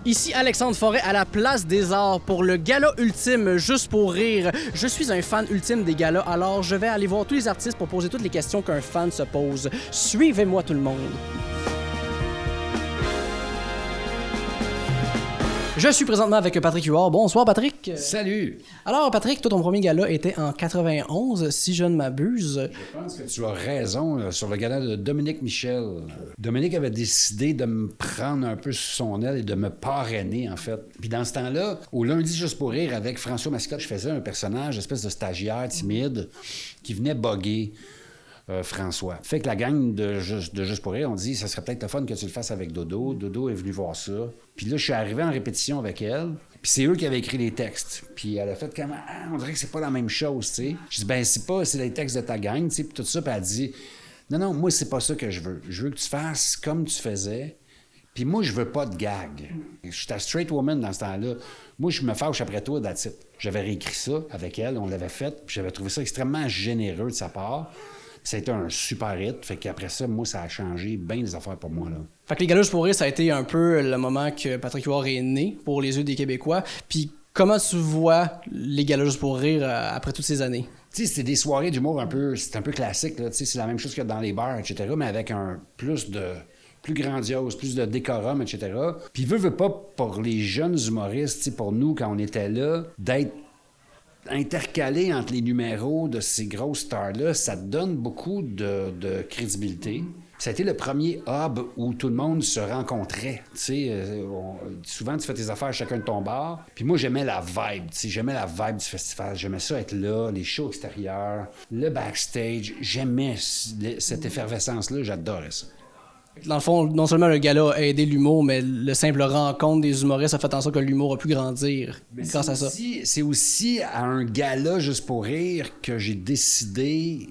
Ici Alexandre Forêt à la Place des Arts pour le gala ultime Juste pour rire. Je suis un fan ultime des galas, alors je vais aller voir tous les artistes pour poser toutes les questions qu'un fan se pose. Suivez-moi tout le monde. Je suis présentement avec Patrick Huard. Bonsoir Patrick. Salut! Alors Patrick, toi ton premier gala était en 91, si je ne m'abuse. Je pense que tu as raison sur le gala de Dominique Michel. Dominique avait décidé de me prendre un peu sous son aile et de me parrainer, en fait. Puis dans ce temps-là, au lundi Juste pour rire, avec François Mascotte, je faisais un personnage, espèce de stagiaire timide, qui venait bugger François. Fait que la gang de Juste pour rire, on dit, ça serait peut-être le fun que tu le fasses avec Dodo. Dodo est venu voir ça. Puis là, je suis arrivé en répétition avec elle. Puis c'est eux qui avaient écrit les textes. Puis elle a fait comme, on dirait que c'est pas la même chose, tu sais. Je dis, c'est les textes de ta gang, tu sais, puis tout ça. Puis elle dit, non, moi, c'est pas ça que je veux. Je veux que tu fasses comme tu faisais. Puis moi, je veux pas de gag. Je suis ta straight woman dans ce temps-là. Moi, je me fâche après toi, that's it. J'avais réécrit ça avec elle, on l'avait fait. Puis j'avais trouvé ça extrêmement généreux de sa part. Ça a été un super hit. Fait qu'après ça, moi, ça a changé bien des affaires pour moi, là. Fait que les galas Juste pour rire, ça a été un peu le moment que Patrick Huard est né pour les yeux des Québécois. Puis comment tu vois les galas Juste pour rire après toutes ces années? Tu sais, c'était des soirées d'humour un peu classique, là. Tu sais, c'est la même chose que dans les bars, etc., mais avec un plus grandiose, plus de décorum, etc. Puis veut pas, pour les jeunes humoristes, tu sais, pour nous, quand on était là, d'être intercalé entre les numéros de ces grosses stars-là, ça te donne beaucoup de crédibilité. Ça a été le premier hub où tout le monde se rencontrait. Tu sais, souvent, tu fais tes affaires chacun de ton bar. Puis moi, j'aimais la vibe. Tu sais, j'aimais la vibe du festival. J'aimais ça être là, les shows extérieurs, le backstage. J'aimais cette effervescence-là. J'adorais ça. Dans le fond, non seulement le gala a aidé l'humour, mais le simple rencontre des humoristes a fait en sorte que l'humour a pu grandir grâce à ça. C'est aussi à un gala Juste pour rire que j'ai décidé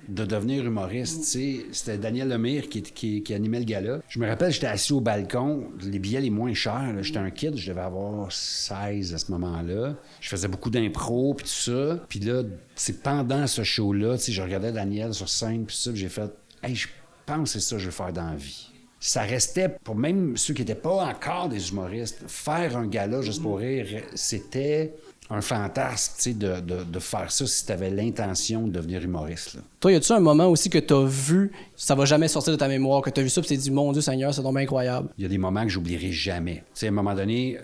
de devenir humoriste. Tu sais, c'était Daniel Lemire qui animait le gala. Je me rappelle, j'étais assis au balcon, les billets les moins chers. Là. J'étais un kid, je devais avoir 16 à ce moment-là. Je faisais beaucoup d'impro puis tout ça. Puis là, c'est pendant ce show-là, tu sais, je regardais Daniel sur scène puis tout ça, puis j'ai fait « Hey, je pense que c'est ça que je veux faire dans la vie. » Ça restait, pour même ceux qui n'étaient pas encore des humoristes, faire un gala Juste pour rire, c'était un fantasme, tu sais, de faire ça si tu avais l'intention de devenir humoriste. Là. Toi, y a-tu un moment aussi que t'as vu, ça va jamais sortir de ta mémoire, que t'as vu ça pis t'es dit, mon Dieu Seigneur, c'est donc bien incroyable? Il y a des moments que j'oublierai jamais. Tu sais, à un moment donné,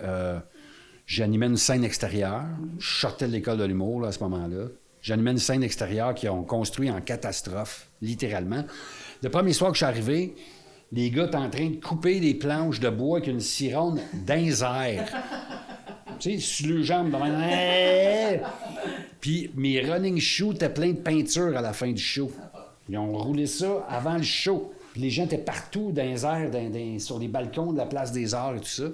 j'animais une scène extérieure. Je sortais de l'école de l'humour, là, à ce moment-là. J'animais une scène extérieure qu'ils ont construit en catastrophe, littéralement. Le premier soir que je suis arrivé, les gars étaient en train de couper des planches de bois avec une cironne dans les airs. Tu sais, sur les jambes, puis mes running shoes étaient pleins de peinture à la fin du show. Ils ont roulé ça avant le show. Puis les gens étaient partout dans les airs, sur les balcons de la Place des Arts et tout ça.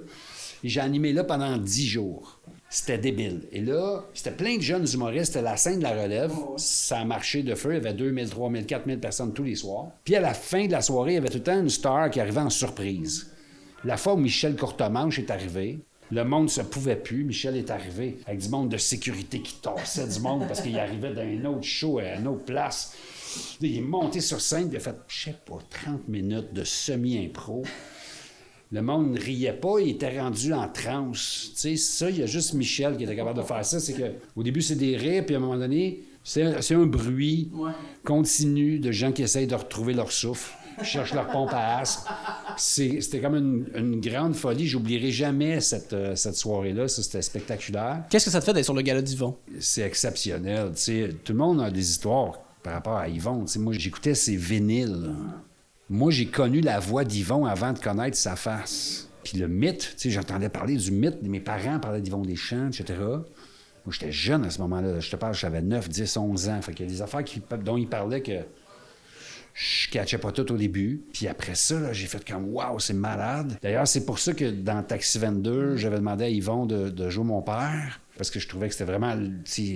Et j'ai animé là pendant 10 jours. C'était débile. Et là, c'était plein de jeunes humoristes. C'était la scène de la relève. Ça a marché de feu. Il y avait 2000, 3000, 4000 personnes tous les soirs. Puis à la fin de la soirée, il y avait tout le temps une star qui arrivait en surprise. La fois où Michel Courtemanche est arrivé, le monde ne se pouvait plus. Michel est arrivé avec du monde de sécurité qui tassait du monde parce qu'il arrivait d'un autre show à une autre place. Il est monté sur scène, il a fait, je sais pas, 30 minutes de semi-impro. Le monde ne riait pas, il était rendu en transe. Tu sais, ça, il y a juste Michel qui était capable de faire ça. C'est que au début, c'est des rires, puis à un moment donné, c'est un bruit continu de gens qui essayent de retrouver leur souffle, qui cherchent leur pompe à asthme. C'était comme une grande folie. J'oublierai jamais cette soirée-là. Ça, c'était spectaculaire. Qu'est-ce que ça te fait d'être sur le gala d'Yvon? C'est exceptionnel. Tu sais, tout le monde a des histoires par rapport à Yvon. Tu sais, moi, j'écoutais ses vinyles. Moi, j'ai connu la voix d'Yvon avant de connaître sa face. Puis le mythe, tu sais, j'entendais parler du mythe. Mes parents parlaient d'Yvon Deschamps, etc. Moi, j'étais jeune à ce moment-là. Je te parle, j'avais 9, 10, 11 ans. Fait qu'il y a des affaires dont il parlait que je catchais pas tout au début. Puis après ça, là, j'ai fait comme « Wow, c'est malade ». D'ailleurs, c'est pour ça que dans Taxi 22, j'avais demandé à Yvon de jouer mon père. Parce que je trouvais que c'était vraiment...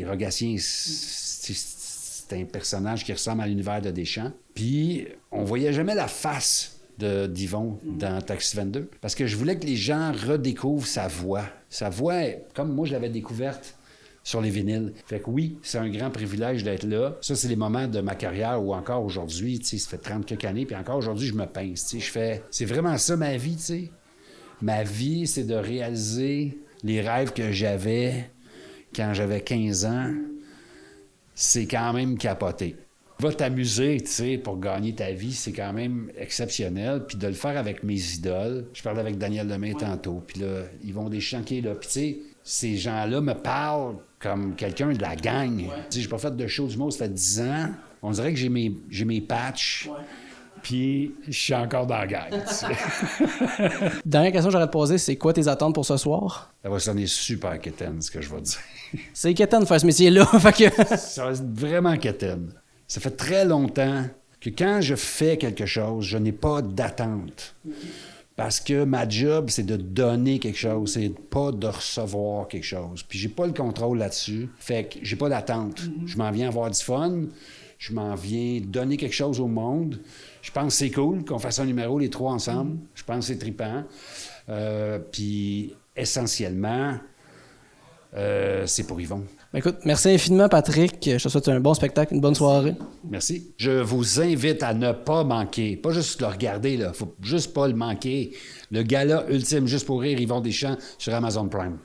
Rogatien, c'est un personnage qui ressemble à l'univers de Deschamps. Puis on voyait jamais la face d'Yvon dans Taxi 22. Parce que je voulais que les gens redécouvrent sa voix. Sa voix, comme moi, je l'avais découverte sur les vinyles. Fait que oui, c'est un grand privilège d'être là. Ça, c'est les moments de ma carrière où encore aujourd'hui, tu sais, ça fait 30 quelques années, puis encore aujourd'hui, je me pince, tu sais, c'est vraiment ça ma vie, tu sais. Ma vie, c'est de réaliser les rêves que j'avais quand j'avais 15 ans. C'est quand même capoté. Va t'amuser, tu sais, pour gagner ta vie, c'est quand même exceptionnel. Puis de le faire avec mes idoles. Je parlais avec Daniel Lemay tantôt, puis là, Yvon Deschamps qui est là. Puis tu sais, ces gens-là me parlent comme quelqu'un de la gang. Tu sais, j'ai pas fait de show du mot, ça fait 10 ans. On dirait que j'ai mes patchs. Puis je suis encore dans la gang. Dernière question que j'aurais te poser, c'est quoi tes attentes pour ce soir? Ça va sonner super quétaine, ce que je vais dire. C'est quétaine de faire ce métier-là. Fait que... Ça va être vraiment quétaine. Ça fait très longtemps que quand je fais quelque chose, je n'ai pas d'attente. Parce que ma job, c'est de donner quelque chose, c'est pas de recevoir quelque chose. Puis j'ai pas le contrôle là-dessus. Fait que j'ai pas d'attente. Je m'en viens avoir du fun. Je m'en viens donner quelque chose au monde. Je pense que c'est cool qu'on fasse un numéro les trois ensemble. Je pense que c'est trippant. Puis essentiellement, c'est pour Yvon. Ben écoute, merci infiniment, Patrick. Je te souhaite un bon spectacle, une bonne soirée. Merci. Je vous invite à ne pas manquer, pas juste le regarder, là, faut juste pas le manquer. Le gala ultime, juste pour rire, Yvon Deschamps sur Amazon Prime.